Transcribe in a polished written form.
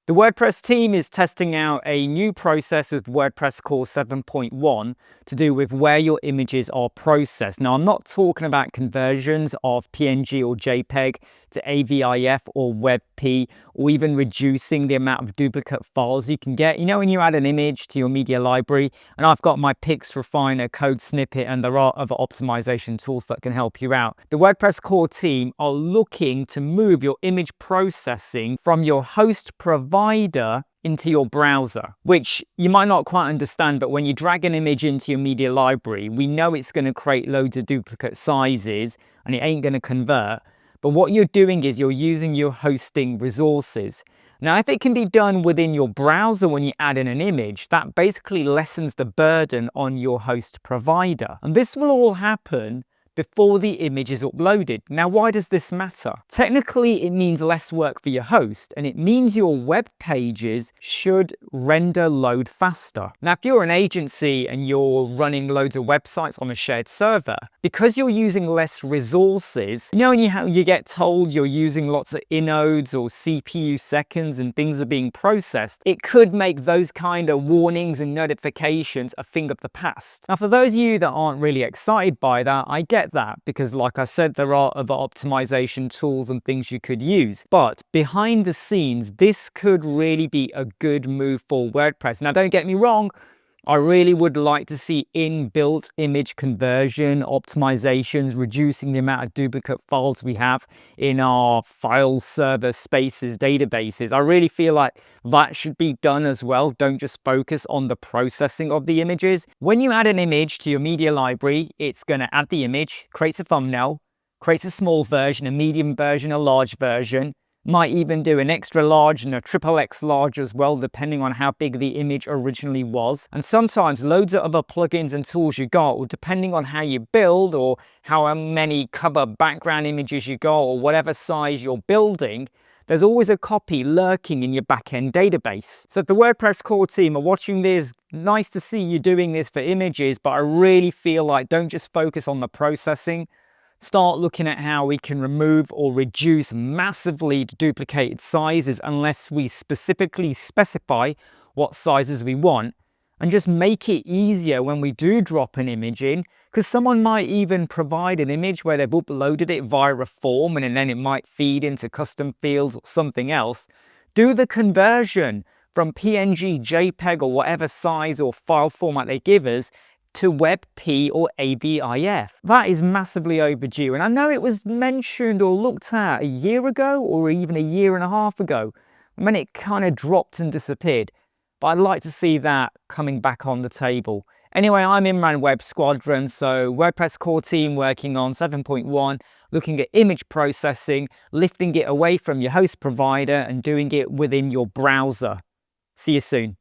The WordPress team is testing out a new process with WordPress core 7.1 to do with where your images are processed. Now, I'm not talking about conversions of PNG or JPEG to AVIF or WebP, or even reducing the amount of duplicate files you can get. You know, when you add an image to your media library, and I've got my Pix Refiner code snippet, and there are other optimization tools that can help you out. The WordPress core team are looking to move your image processing from your host provider into your browser, which you might not quite understand, but when you drag an image into your media library, we know it's going to create loads of duplicate sizes and it ain't going to convert. But what you're doing is you're using your hosting resources. Now, if it can be done within your browser when you add in an image, that basically lessens the burden on your host provider. And this will all happen before the image is uploaded. Now, why does this matter? Technically, it means less work for your host, and it means your web pages should render load faster. Now, if you're an agency and you're running loads of websites on a shared server, because you're using less resources, you know, when you get told you're using lots of inodes or CPU seconds and things are being processed, it could make those kind of warnings and notifications a thing of the past. Now, for those of you that aren't really excited by that, I get that, because like I said, there are other optimization tools and things you could use, but behind the scenes this could really be a good move for WordPress. Now, don't get me wrong, I really would like to see inbuilt image conversion optimizations, reducing the amount of duplicate files we have in our file server spaces, databases. I really feel like that should be done as well. Don't just focus on the processing of the images. When you add an image to your media library, it's going to add the image, creates a thumbnail, creates a small version, a medium version, a large version. Might even do an extra large and a XXX large as well, depending on how big the image originally was. And sometimes loads of other plugins and tools you got, or depending on how you build or how many cover background images you got or whatever size you're building, there's always a copy lurking in your backend database. So if the WordPress core team are watching this, nice to see you doing this for images, but I really feel like don't just focus on the processing. Start looking at how we can remove or reduce massively duplicated sizes unless we specifically specify what sizes we want, and just make it easier when we do drop an image in, because someone might even provide an image where they've uploaded it via a form and then it might feed into custom fields or something else. Do the conversion from PNG, JPEG or whatever size or file format they give us to WebP or AVIF. That is massively overdue, and I know it was mentioned or looked at a year ago or even a year and a half ago when it kind of dropped and disappeared, but I'd like to see that coming back on the table. Anyway, I'm Imran Web Squadron, so WordPress core team working on 7.1, looking at image processing, lifting it away from your host provider and doing it within your browser. See you soon.